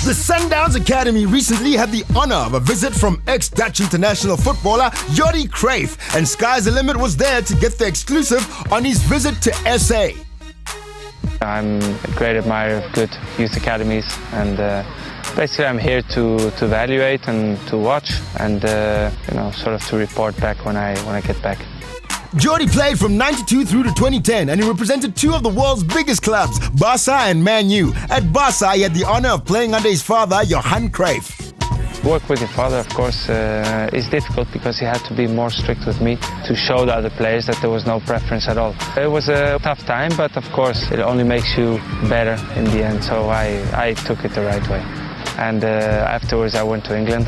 The Sundowns Academy recently had the honor of a visit from ex-Dutch international footballer Jordi Cruyff, and Sky's the Limit was there to get the exclusive on his visit to SA. I'm a great admirer of good youth academies, and basically I'm here to evaluate and to watch and sort of to report back when I get back. Jordi played from 92 through to 2010, and he represented two of the world's biggest clubs, Barca and Man U. At Barca, he had the honor of playing under his father, Jordi Cruyff. Work with your father, of course, is difficult because he had to be more strict with me to show the other players that there was no preference at all. It was a tough time, but of course it only makes you better in the end, so I took it the right way. And afterwards I went to England,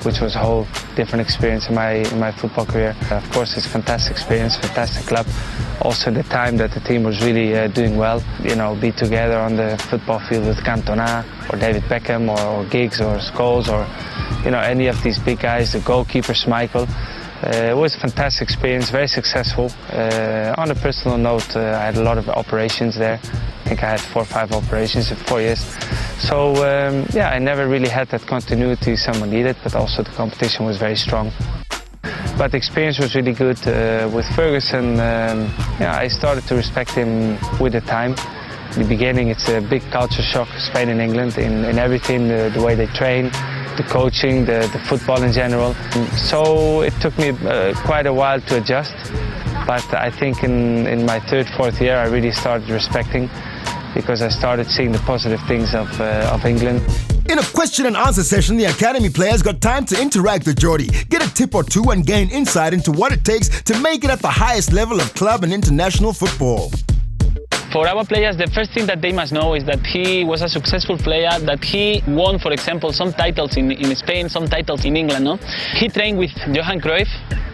which was a whole different experience in my football career. Of course, it's a fantastic experience, fantastic club. Also the time that the team was really doing well, be together on the football field with Cantona or David Beckham or Giggs or Scholes or any of these big guys, the goalkeeper Schmeichel. It was a fantastic experience, very successful. On a personal note, I had a lot of operations there. I think I had 4 or 5 operations in 4 years. So I never really had that continuity someone needed, but also the competition was very strong. But the experience was really good with Ferguson. I started to respect him with the time. In the beginning, it's a big culture shock, Spain and England, in everything, the way they train, the coaching, the football in general. So it took me quite a while to adjust, but I think in my 3rd, 4th year I really started respecting, because I started seeing the positive things of England. In a question and answer session, the academy players got time to interact with Jordi, get a tip or two and gain insight into what it takes to make it at the highest level of club and international football. For our players, the first thing that they must know is that he was a successful player, that he won, for example, some titles in Spain, some titles in England. No? He trained with Jordi Cruyff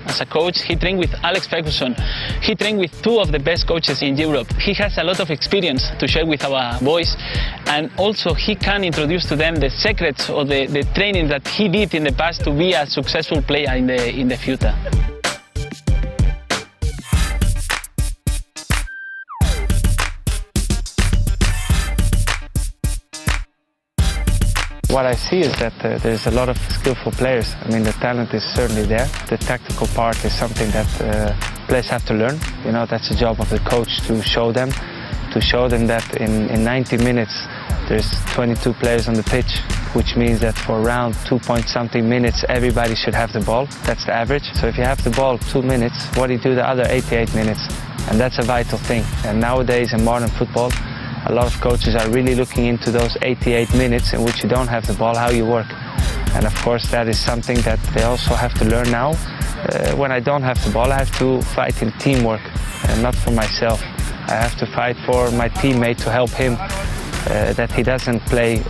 as a coach, he trained with Alex Ferguson, he trained with 2 of the best coaches in Europe. He has a lot of experience to share with our boys, and also he can introduce to them the secrets or the training that he did in the past to be a successful player in the future. What I see is that there's a lot of skillful players. I mean, the talent is certainly there. The tactical part is something that players have to learn. That's the job of the coach to show them that in 90 minutes there's 22 players on the pitch, which means that for around 2-point-something minutes everybody should have the ball. That's the average. So if you have the ball 2 minutes, what do you do the other 88 minutes? And that's a vital thing. And nowadays in modern football, a lot of coaches are really looking into those 88 minutes in which you don't have the ball, how you work. And of course that is something that they also have to learn now. When I don't have the ball, I have to fight in teamwork, and not for myself. I have to fight for my teammate to help him, that he doesn't play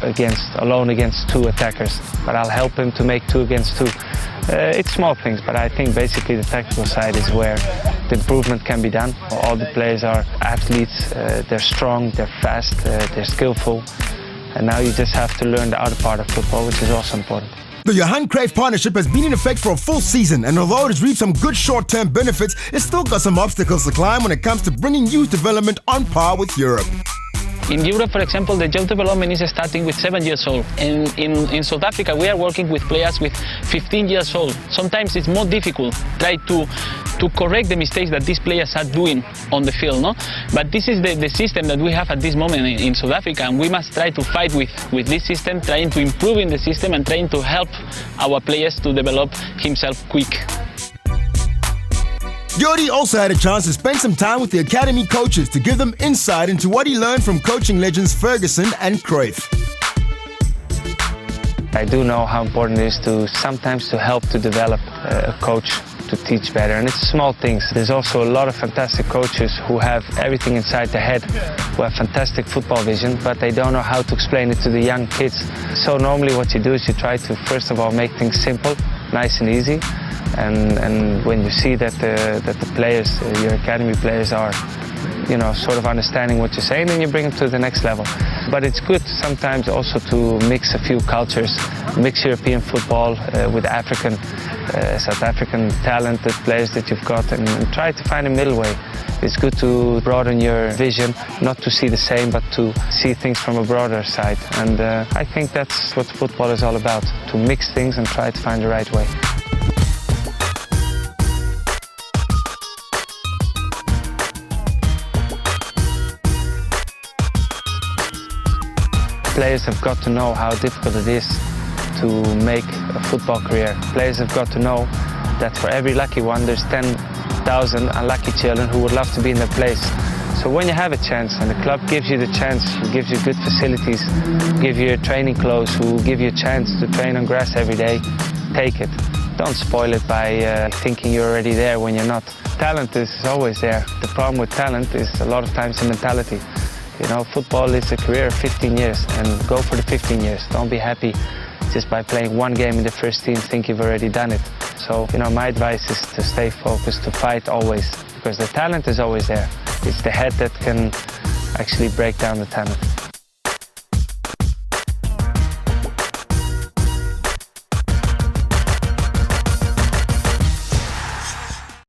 alone against 2 attackers, but I'll help him to make 2 against 2. It's small things, but I think basically the tactical side is where the improvement can be done. All the players are athletes, they're strong, they're fast, they're skillful, and now you just have to learn the other part of football, which is also important. The Jordi Cruyff partnership has been in effect for a full season, and although it has reaped some good short-term benefits, it's still got some obstacles to climb when it comes to bringing youth development on par with Europe. In Europe, for example, the youth development is starting with 7 years old. And in South Africa, we are working with players with 15 years old. Sometimes it's more difficult to correct the mistakes that these players are doing on the field. No? But this is the system that we have at this moment in South Africa, and we must try to fight with this system, trying to improve in the system and trying to help our players to develop himself quick. Jordi also had a chance to spend some time with the academy coaches to give them insight into what he learned from coaching legends Ferguson and Cruyff. I do know how important it is to sometimes to help to develop a coach to teach better, and it's small things. There's also a lot of fantastic coaches who have everything inside their head, who have fantastic football vision, but they don't know how to explain it to the young kids. So normally what you do is you try to first of all make things simple, nice and easy. And when you see that the players, your academy players, are sort of understanding what you're saying, and you bring them to the next level. But it's good sometimes also to mix a few cultures, mix European football with African, South African talented players that you've got, and try to find a middle way. It's good to broaden your vision, not to see the same, but to see things from a broader side. And I think that's what football is all about, to mix things and try to find the right way. Players have got to know how difficult it is to make a football career. Players have got to know that for every lucky one, there's 10,000 unlucky children who would love to be in their place. So when you have a chance and the club gives you the chance, who gives you good facilities, give you training clothes, who give you a chance to train on grass every day, take it. Don't spoil it by thinking you're already there when you're not. Talent is always there. The problem with talent is a lot of times the mentality. Football is a career of 15 years, and go for the 15 years. Don't be happy just by playing one game in the first team, think you've already done it. So, my advice is to stay focused, to fight always, because the talent is always there. It's the head that can actually break down the talent.